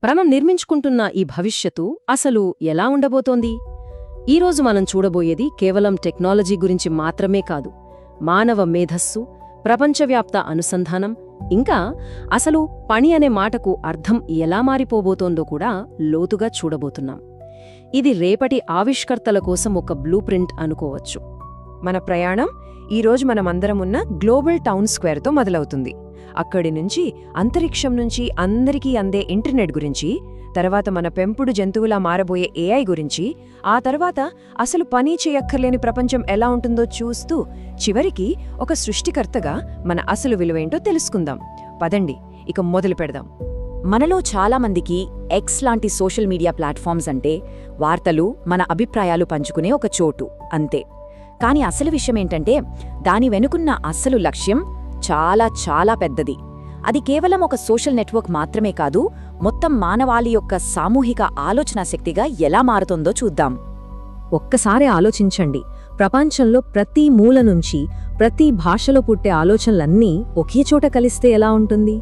మనం నిర్మించుకుంటున్న ఈ భవిష్యత్తు అసలు ఎలా ఉండబోతోంది? ఈరోజు మనం చూడబోయేది కేవలం టెక్నాలజీ గురించి మాత్రమే కాదు, మానవ మేధస్సు, ప్రపంచవ్యాప్త అనుసంధానం, ఇంకా అసలు పని అనే మాటకు అర్థం ఎలా మారిపోబోతోందో కూడా లోతుగా చూడబోతున్నాం. ఇది రేపటి ఆవిష్కర్తల కోసం ఒక బ్లూ ప్రింట్ అనుకోవచ్చు. మన ప్రయాణం ఈరోజు మనమందరమున్న గ్లోబల్ టౌన్ స్క్వేర్తో మొదలవుతుంది. అక్కడి నుంచి అంతరిక్షం నుంచి అందరికీ అందే ఇంటర్నెట్ గురించి, తర్వాత మన పెంపుడు జంతువులా మారబోయే ఏఐ గురించి, ఆ తర్వాత అసలు పని చేయక్కర్లేని ప్రపంచం ఎలా ఉంటుందో చూస్తూ చివరికి ఒక సృష్టికర్తగా మన అసలు విలువేంటో తెలుసుకుందాం. పదండి, ఇక మొదలు పెడదాం. మనలో చాలామందికి ఎక్స్ లాంటి సోషల్ మీడియా ప్లాట్ఫామ్స్ అంటే వార్తలు, మన అభిప్రాయాలు పంచుకునే ఒక చోటు అంతే. కానీ అసలు విషయమేంటంటే దాని వెనుకున్న అసలు లక్ష్యం చాలా చాలా పెద్దది. అది కేవలం ఒక సోషల్ నెట్వర్క్ మాత్రమే కాదు, మొత్తం మానవాళి యొక్క సామూహిక ఆలోచనా శక్తిగా ఎలా మారుతుందో చూద్దాం. ఒక్కసారి ఆలోచించండి, ప్రపంచంలో ప్రతి మూల నుంచి, ప్రతి భాషలో పుట్టే ఆలోచనలన్నీ ఒకే చోట కలిస్తే ఎలా ఉంటుంది?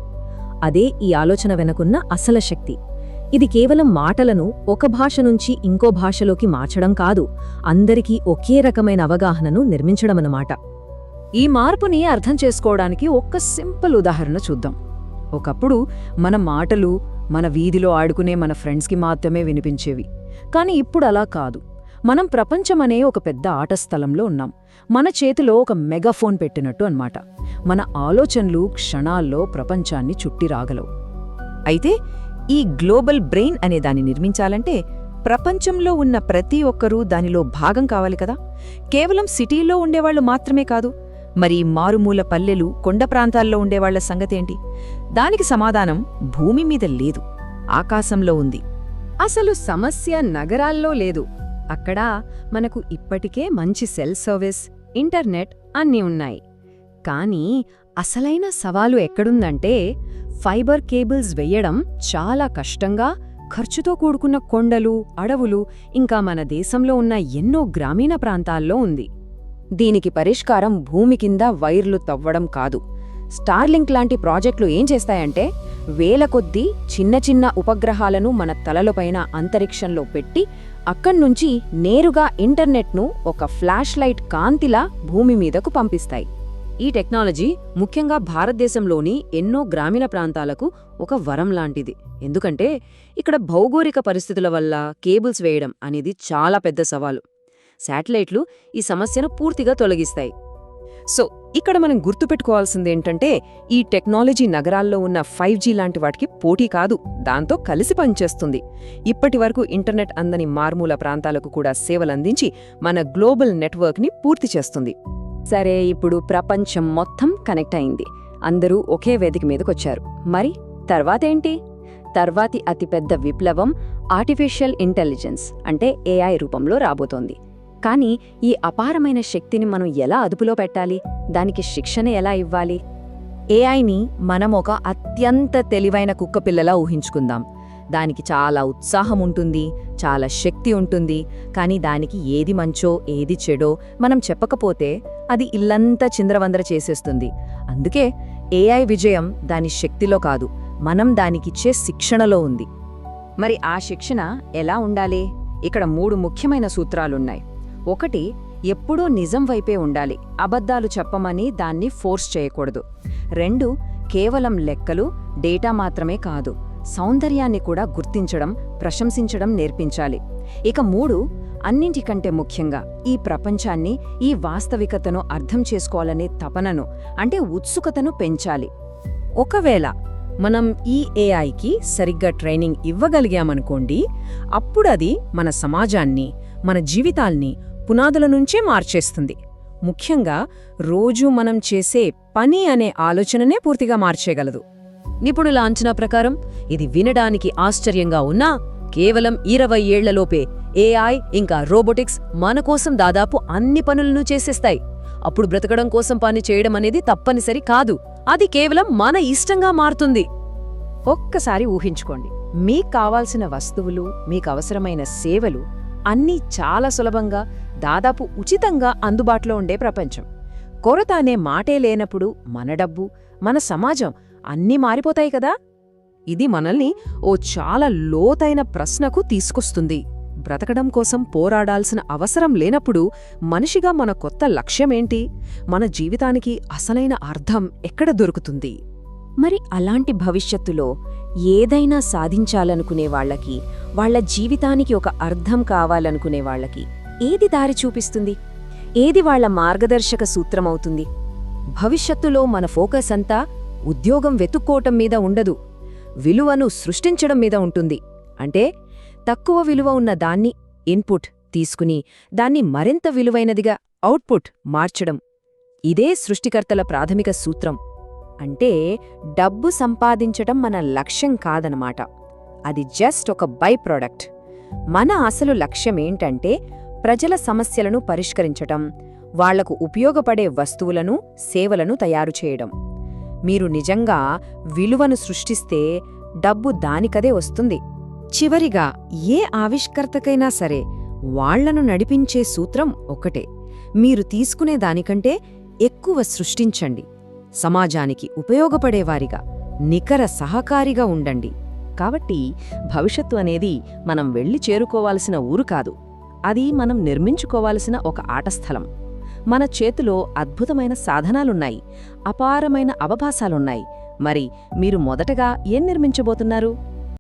అదే ఈ ఆలోచన వెనుకున్న అసలు శక్తి. ఇది కేవలం మాటలను ఒక భాష నుంచి ఇంకో భాషలోకి మార్చడం కాదు, అందరికీ ఒకే రకమైన అవగాహనను నిర్మించడమన్నమాట. ఈ మార్పుని అర్థం చేసుకోవడానికి ఒక్క సింపుల్ ఉదాహరణ చూద్దాం. ఒకప్పుడు మన మాటలు మన వీధిలో ఆడుకునే మన ఫ్రెండ్స్కి మాత్రమే వినిపించేవి. కానీ ఇప్పుడు అలా కాదు. మనం ప్రపంచమనే ఒక పెద్ద ఆట స్థలంలో ఉన్నాం. మన చేతిలో ఒక మెగాఫోన్ పెట్టినట్టు అన్నమాట. మన ఆలోచనలు క్షణాల్లో ప్రపంచాన్ని చుట్టి రాగలవు. అయితే ఈ గ్లోబల్ బ్రెయిన్ అనే దాన్ని నిర్మించాలంటే ప్రపంచంలో ఉన్న ప్రతి ఒక్కరూ దానిలో భాగం కావాలి కదా. కేవలం సిటీలో ఉండేవాళ్లు మాత్రమే కాదు, మరి మారుమూల పల్లెలు, కొండ ప్రాంతాల్లో ఉండేవాళ్ల సంగతేంటి? దానికి సమాధానం భూమి మీద లేదు, ఆకాశంలో ఉంది. అసలు సమస్య నగరాల్లో లేదు. అక్కడ మనకు ఇప్పటికే మంచి సెల్ సర్వీస్, ఇంటర్నెట్ అన్నీ ఉన్నాయి. కానీ అసలైన సవాలు ఎక్కడుందంటే ఫైబర్ కేబుల్స్ వెయ్యడం చాలా కష్టంగా, ఖర్చుతో కూడుకున్న కొండలు, అడవులు, ఇంకా మన దేశంలో ఉన్న ఎన్నో గ్రామీణ ప్రాంతాల్లో ఉంది. దీనికి పరిష్కారం భూమి కింద వైర్లు తవ్వడం కాదు. స్టార్లింక్ లాంటి ప్రాజెక్టులు ఏం చేస్తాయంటే వేల కొద్దీ చిన్న చిన్న ఉపగ్రహాలను మన తలలపైన అంతరిక్షంలో పెట్టి అక్కడ్నుంచి నేరుగా ఇంటర్నెట్ను ఒక ఫ్లాష్ లైట్ కాంతిలా భూమి మీదకు పంపిస్తాయి. ఈ టెక్నాలజీ ముఖ్యంగా భారతదేశంలోని ఎన్నో గ్రామీణ ప్రాంతాలకు ఒక వరం లాంటిది. ఎందుకంటే ఇక్కడ భౌగోళిక పరిస్థితుల వల్ల కేబుల్స్ వేయడం అనేది చాలా పెద్ద సవాలు. శాటిలైట్లు ఈ సమస్యను పూర్తిగా తొలగిస్తాయి. సో ఇక్కడ మనం గుర్తుపెట్టుకోవాల్సిందేంటంటే ఈ టెక్నాలజీ నగరాల్లో ఉన్న 5G లాంటి వాటికి పోటీ కాదు, దాంతో కలిసి పనిచేస్తుంది. ఇప్పటివరకు ఇంటర్నెట్ అందని మారుమూల ప్రాంతాలకు కూడా సేవలందించి మన గ్లోబల్ నెట్వర్క్ని పూర్తి చేస్తుంది. సరే, ఇప్పుడు ప్రపంచం మొత్తం కనెక్ట్ అయింది, అందరూ ఒకే వేదిక మీదకొచ్చారు. మరి తర్వాతేంటి? తర్వాతి అతిపెద్ద విప్లవం ఆర్టిఫిషియల్ ఇంటెలిజెన్స్ అంటే ఏఐ రూపంలో రాబోతోంది. కానీ ఈ అపారమైన శక్తిని మనం ఎలా అదుపులో పెట్టాలి? దానికి శిక్షణ ఎలా ఇవ్వాలి? ఏఐని మనం ఒక అత్యంత తెలివైన కుక్కపిల్లలా ఊహించుకుందాం. దానికి చాలా ఉత్సాహం ఉంటుంది, చాలా శక్తి ఉంటుంది. కానీ దానికి ఏది మంచో ఏది చెడో మనం చెప్పకపోతే అది ఇల్లంతా చింద్రవందర చేసేస్తుంది. అందుకే ఏఐ విజయం దాని శక్తిలో కాదు, మనం దానికిచ్చే శిక్షణలో ఉంది. మరి ఆ శిక్షణ ఎలా ఉండాలి? ఇక్కడ 3 ముఖ్యమైన సూత్రాలున్నాయి. 1, ఎప్పుడూ నిజం వైపే ఉండాలి, అబద్ధాలు చెప్పమని దాన్ని ఫోర్స్ చేయకూడదు. 2, కేవలం లెక్కలు, డేటా మాత్రమే కాదు, సౌందర్యాన్ని కూడా గుర్తించడం, ప్రశంసించడం నేర్పించాలి. ఇక 3, అన్నింటికంటే ముఖ్యంగా ఈ ప్రపంచాన్ని, ఈ వాస్తవికతను అర్థం చేసుకోవాలనే తపనను, అంటే ఉత్సుకతను పెంచాలి. ఒకవేళ మనం ఈ ఏఐకి సరిగ్గా ట్రైనింగ్ ఇవ్వగలిగామనుకోండి, అప్పుడది మన సమాజాన్ని, మన జీవితాల్ని పునాదుల నుంచే మార్చేస్తుంది. ముఖ్యంగా రోజూ మనం చేసే పని అనే ఆలోచననే పూర్తిగా మార్చేయగలదు. నిపుణుల అంచనా ప్రకారం ఇది వినడానికి ఆశ్చర్యంగా ఉన్నా కేవలం 20 ఏళ్లలోపే ఏఐ ఇంకా రోబోటిక్స్ మన కోసం దాదాపు అన్ని పనులను చేసేస్తాయి. అప్పుడు బ్రతకడం కోసం పని చేయడం అనేది తప్పనిసరి కాదు, అది కేవలం మన ఇష్టంగా మారుతుంది. ఒక్కసారి ఊహించుకోండి, మీకు కావాల్సిన వస్తువులు, మీకు అవసరమైన సేవలు అన్నీ చాలా సులభంగా, దాదాపు ఉచితంగా అందుబాటులో ఉండే ప్రపంచం. కొరత అనే మాటే లేనప్పుడు మన డబ్బు, మన సమాజం అన్నీ మారిపోతాయి కదా. ఇది మనల్ని ఓ చాలా లోతైన ప్రశ్నకు తీసుకొస్తుంది. బ్రతకడం కోసం పోరాడాల్సిన అవసరం లేనప్పుడు మనిషిగా మన కొత్త లక్ష్యమేంటి? మన జీవితానికి అసలైన అర్థం ఎక్కడ దొరుకుతుంది? మరి అలాంటి భవిష్యత్తులో ఏదైనా సాధించాలనుకునే వాళ్ళకి, వాళ్ళ జీవితానికి ఒక అర్థం కావాలనుకునే వాళ్ళకి ఏది దారి చూపిస్తుంది? ఏది వాళ్ళ మార్గదర్శక సూత్రమవుతుంది? భవిష్యత్తులో మన ఫోకస్ అంతా ఉద్యోగం వెతుక్కోవటం మీద ఉండదు, విలువను సృష్టించడం మీద ఉంటుంది. అంటే తక్కువ విలువ ఉన్న దాన్ని ఇన్పుట్ తీసుకుని దాన్ని మరింత విలువైనదిగా అవుట్పుట్ మార్చడం. ఇదే సృష్టికర్తల ప్రాథమిక సూత్రం. అంటే డబ్బు సంపాదించటం మన లక్ష్యం కాదనమాట. అది జస్ట్ ఒక బై ప్రోడక్ట్. మన అసలు లక్ష్యమేంటంటే ప్రజల సమస్యలను పరిష్కరించటం, వాళ్లకు ఉపయోగపడే వస్తువులను, సేవలను తయారు చేయడం. మీరు నిజంగా విలువను సృష్టిస్తే డబ్బు దానికదే వస్తుంది. చివరిగా ఏ ఆవిష్కర్తకైనా సరే వాళ్లను నడిపించే సూత్రం ఒకటే: మీరు తీసుకునే దానికంటే ఎక్కువ సృష్టించండి. సమాజానికి ఉపయోగపడేవారిగా, నికర సహకారిగా ఉండండి. కాబట్టి భవిష్యత్తు అనేది మనం వెళ్ళి చేరుకోవాల్సిన ఊరు కాదు, అది మనం నిర్మించుకోవాల్సిన ఒక ఆటస్థలం. మన చేతిలో అద్భుతమైన సాధనాలున్నాయి, అపారమైన అవకాశాలున్నాయి. మరి మీరు మొదటగా ఏం నిర్మించబోతున్నారు?